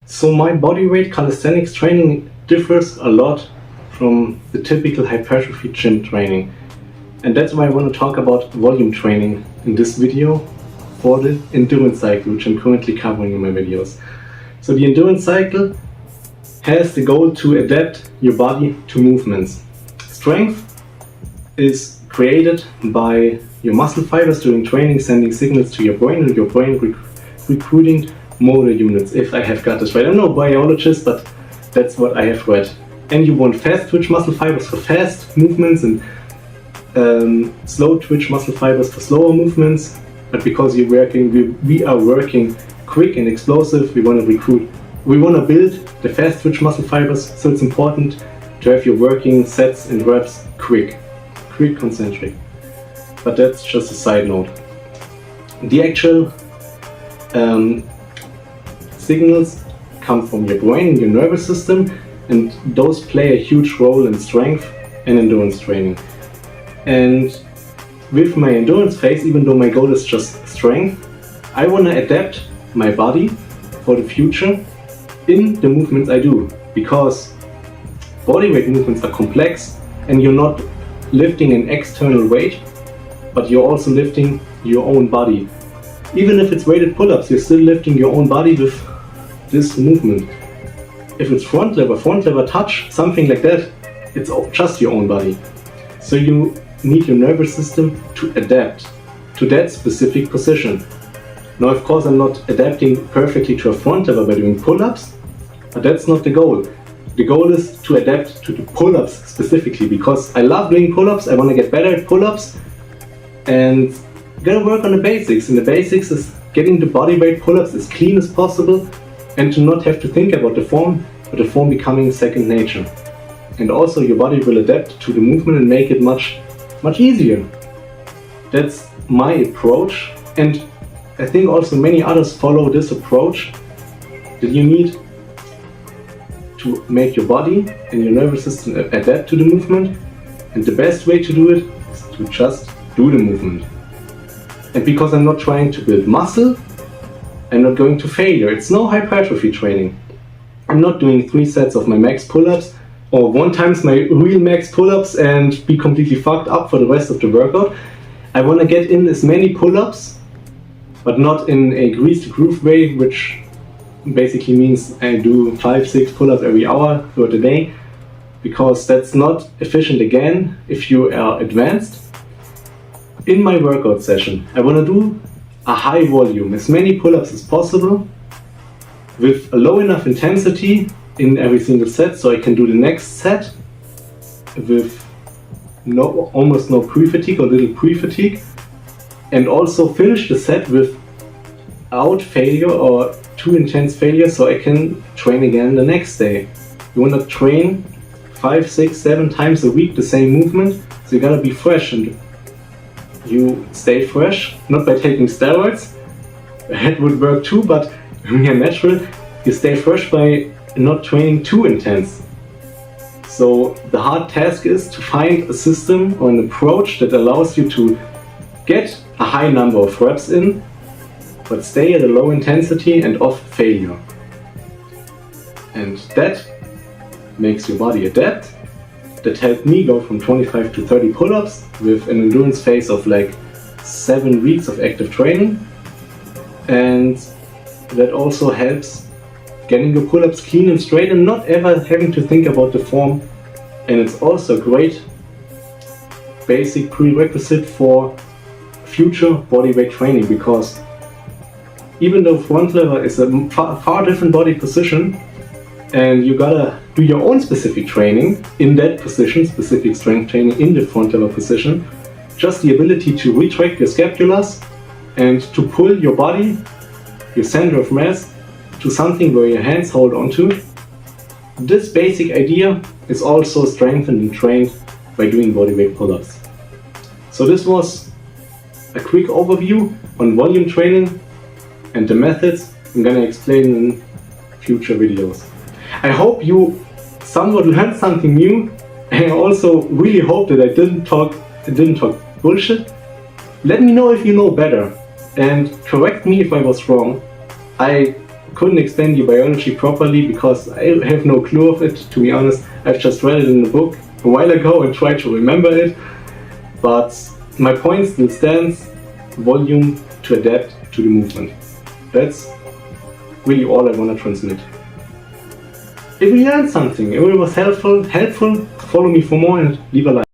So my bodyweight calisthenics training differs a lot from the typical hypertrophy gym training. And that's why I want to talk about volume training in this video for the endurance cycle, which I'm currently covering in my videos. So the endurance cycle has the goal to adapt your body to movements. Strength is created by your muscle fibers during training, sending signals to your brain, and your brain recruiting motor units, if I have got this right. I'm no biologist, but that's what I have read. And you want fast twitch muscle fibers for fast movements and slow twitch muscle fibers for slower movements. But because we are working quick and explosive, we want to build the fast twitch muscle fibers. So it's important to have your working sets and reps quick, concentric. But that's just a side note. The actual signals come from your brain and your nervous system, and those play a huge role in strength and endurance training. And with my endurance phase, even though my goal is just strength, I want to adapt my body for the future in the movements I do, because bodyweight movements are complex and you're not lifting an external weight, but you're also lifting your own body. Even if it's weighted pull-ups, you're still lifting your own body with this movement. If it's front lever touch, something like that, it's just your own body. So you need your nervous system to adapt to that specific position. Now, of course, I'm not adapting perfectly to a front lever by doing pull-ups, but that's not the goal. The goal is to adapt to the pull-ups specifically, because I love doing pull-ups, I want to get better at pull-ups, and gotta work on the basics. And the basics is getting the bodyweight pull-ups as clean as possible, and to not have to think about the form, but the form becoming second nature. And also your body will adapt to the movement and make it much easier. That's my approach, and I think also many others follow this approach, that you need to make your body and your nervous system adapt to the movement, and the best way to do it is to just do the movement. And because I'm not trying to build muscle, I'm not going to failure. It's no hypertrophy training. I'm not doing 3 sets of my max pull-ups or 1 times my real max pull-ups and be completely fucked up for the rest of the workout. I want to get in as many pull-ups, but not in a grease to groove way, which basically means I do 5-6 pull-ups every hour throughout the day, because that's not efficient again if you are advanced. In my workout session, I want to do a high volume, as many pull-ups as possible, with a low enough intensity in every single set, so I can do the next set with almost no pre-fatigue or little pre-fatigue, and also finish the set without failure or too intense failure, so I can train again the next day. You want to train 5, 6, 7 times a week the same movement, so you gotta be fresh, and you stay fresh, not by taking steroids, that would work too, but when you're natural, you stay fresh by not training too intense. So the hard task is to find a system or an approach that allows you to get a high number of reps in, but stay at a low intensity and off failure. And that makes your body adapt. That helped me go from 25 to 30 pull-ups with an endurance phase of like 7 weeks of active training. And that also helps getting your pull-ups clean and straight and not ever having to think about the form. And it's also a great basic prerequisite for future bodyweight training, because even though front lever is a far different body position, and you gotta do your own specific training in that position, specific strength training in the front lever position, just the ability to retract your scapulas and to pull your body, your center of mass, to something where your hands hold onto. This basic idea is also strengthened and trained by doing bodyweight pull-ups. So this was a quick overview on volume training and the methods I'm gonna explain in future videos. I hope you somewhat learned something new, and I also really hope that I didn't talk bullshit. Let me know if you know better and correct me if I was wrong. I couldn't explain the biology properly because I have no clue of it, to be honest. I've just read it in the book a while ago and tried to remember it. But my point still stands, volume to adapt to the movement. That's really all I want to transmit. If you learned something, if it was helpful, follow me for more and leave a like.